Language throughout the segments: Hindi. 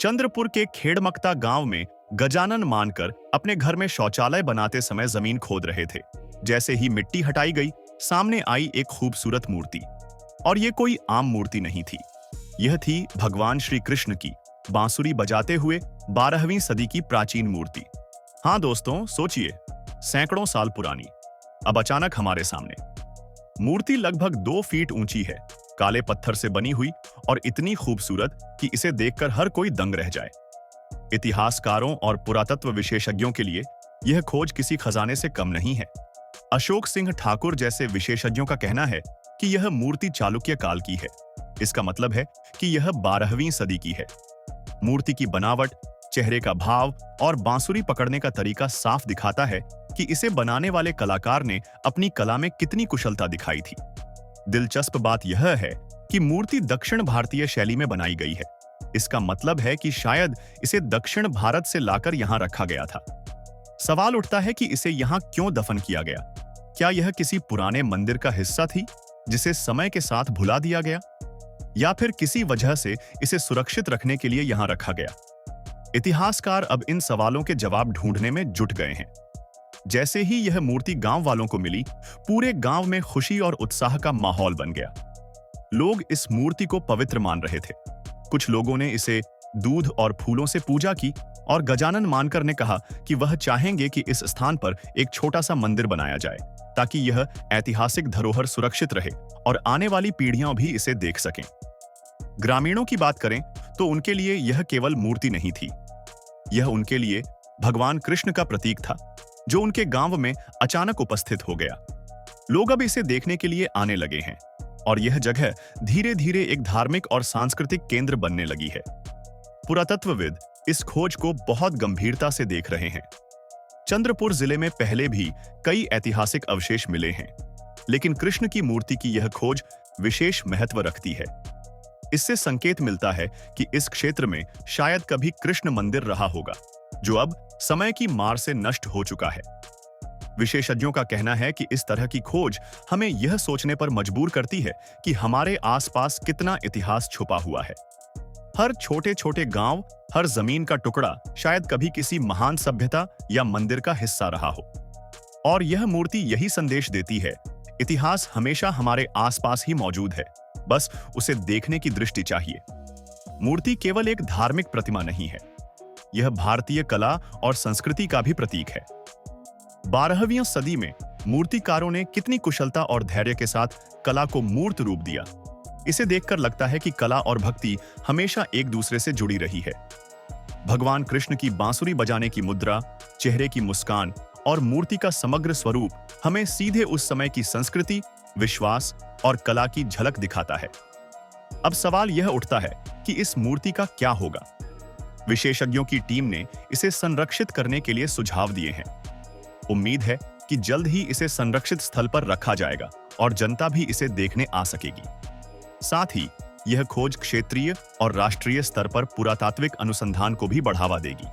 चंद्रपुर के खेड़मक्ता गांव में गजानन मानकर अपने घर में शौचालय बनाते समय जमीन खोद रहे थे। जैसे ही मिट्टी हटाई गई, सामने आई एक खूबसूरत मूर्ति। और ये कोई आम मूर्ति नहीं थी, यह थी भगवान श्री कृष्ण की बांसुरी बजाते हुए 12वीं सदी की प्राचीन मूर्ति। हाँ दोस्तों, सोचिए, सैकड़ों साल पुरानी, अब अचानक हमारे सामने। मूर्ति लगभग 2 फीट ऊंची है, काले पत्थर से बनी हुई और इतनी खूबसूरत कि इसे देखकर हर कोई दंग रह जाए। इतिहासकारों और पुरातत्व विशेषज्ञों के लिए यह खोज किसी खजाने से कम नहीं है। अशोक सिंह ठाकुर जैसे विशेषज्ञों का कहना है कि यह मूर्ति चालुक्य काल की है। इसका मतलब है कि यह 12वीं सदी की है। मूर्ति की बनावट, चेहरे का भाव और बांसुरी पकड़ने का तरीका साफ दिखाता है कि इसे बनाने वाले कलाकार ने अपनी कला में कितनी कुशलता दिखाई थी। दिलचस्प बात यह है कि मूर्ति दक्षिण भारतीय शैली में बनाई गई है। इसका मतलब है कि शायद इसे दक्षिण भारत से लाकर यहां रखा गया था। सवाल उठता है कि इसे यहां क्यों दफन किया गया? क्या यह किसी पुराने मंदिर का हिस्सा थी जिसे समय के साथ भुला दिया गया, या फिर किसी वजह से इसे सुरक्षित रखने के लिए यहां रखा गया? इतिहासकार अब इन सवालों के जवाब ढूंढने में जुट गए हैं। जैसे ही यह मूर्ति गांव वालों को मिली, पूरे गांव में खुशी और उत्साह का माहौल बन गया। लोग इस मूर्ति को पवित्र मान रहे थे। कुछ लोगों ने इसे दूध और फूलों से पूजा की और गजानन मानकर ने कहा कि वह चाहेंगे कि इस स्थान पर एक छोटा सा मंदिर बनाया जाए ताकि यह ऐतिहासिक धरोहर सुरक्षित रहे और आने वाली पीढ़ियां भी इसे देख सकें। ग्रामीणों की बात करें तो उनके लिए यह केवल मूर्ति नहीं थी, यह उनके लिए भगवान कृष्ण का प्रतीक था जो उनके गांव में अचानक उपस्थित हो गया। लोग अब इसे देखने के लिए आने लगे हैं और यह जगह धीरे धीरे एक धार्मिक और सांस्कृतिक केंद्र बनने लगी है। पुरातत्वविद इस खोज को बहुत गंभीरता से देख रहे हैं। चंद्रपुर जिले में पहले भी कई ऐतिहासिक अवशेष मिले हैं, लेकिन कृष्ण की मूर्ति की यह खोज विशेष महत्व रखती है। इससे संकेत मिलता है कि इस क्षेत्र में शायद कभी कृष्ण मंदिर रहा होगा, जो अब समय की मार से नष्ट हो चुका है। विशेषज्ञों का कहना है कि इस तरह की खोज हमें यह सोचने पर मजबूर करती है कि हमारे आसपास कितना इतिहास छुपा हुआ है। हर छोटे छोटे गांव, हर जमीन का टुकड़ा शायद कभी किसी महान सभ्यता या मंदिर का हिस्सा रहा हो। और यह मूर्ति यही संदेश देती है, इतिहास हमेशा हमारे आसपास ही मौजूद है, बस उसे देखने की दृष्टि चाहिए। मूर्ति केवल एक धार्मिक प्रतिमा नहीं है, यह भारतीय कला और संस्कृति का भी प्रतीक है। 12वीं सदी में मूर्तिकारों ने कितनी कुशलता और धैर्य के साथ कला को मूर्त रूप दिया। इसे देखकर लगता है कि कला और भक्ति हमेशा एक दूसरे से जुड़ी रही है। भगवान कृष्ण की बांसुरी बजाने की मुद्रा, चेहरे की मुस्कान और मूर्ति का समग्र स्वरूप हमें सीधे उस समय की संस्कृति, विश्वास और कला की झलक दिखाता है। अब सवाल यह उठता है कि इस मूर्ति का क्या होगा? विशेषज्ञों की टीम ने इसे संरक्षित करने के लिए सुझाव दिए हैं। उम्मीद है कि जल्द ही इसे संरक्षित स्थल पर रखा जाएगा और जनता भी इसे देखने आ सकेगी। साथ ही यह खोज क्षेत्रीय और राष्ट्रीय स्तर पर पुरातात्विक अनुसंधान को भी बढ़ावा देगी।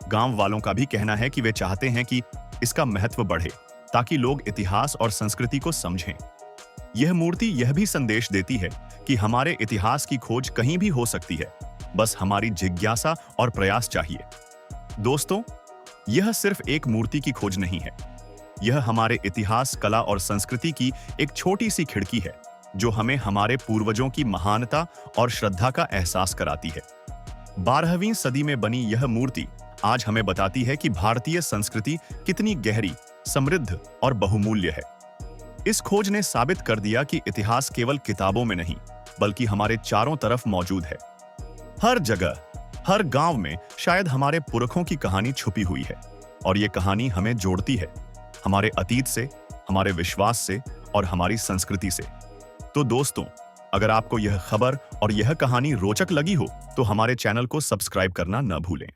गांव वालों का भी कहना है कि वे चाहते हैं कि इसका महत्व बढ़े ताकि लोग इतिहास और संस्कृति को समझें। यह मूर्ति यह भी संदेश देती है कि हमारे इतिहास की खोज कहीं भी हो सकती है, बस हमारी जिज्ञासा और प्रयास चाहिए। दोस्तों, यह सिर्फ एक मूर्ति की खोज नहीं है, यह हमारे इतिहास, कला और संस्कृति की एक छोटी सी खिड़की है जो हमें हमारे पूर्वजों की महानता और श्रद्धा का एहसास कराती है। 12वीं सदी में बनी यह मूर्ति आज हमें बताती है कि भारतीय संस्कृति कितनी गहरी, समृद्ध और बहुमूल्य है। इस खोज ने साबित कर दिया कि इतिहास केवल किताबों में नहीं, बल्कि हमारे चारों तरफ मौजूद है। हर जगह, हर गांव में शायद हमारे पुरखों की कहानी छुपी हुई है और ये कहानी हमें जोड़ती है हमारे अतीत से, हमारे विश्वास से और हमारी संस्कृति से। तो दोस्तों, अगर आपको यह खबर और यह कहानी रोचक लगी हो तो हमारे चैनल को सब्सक्राइब करना न भूलें।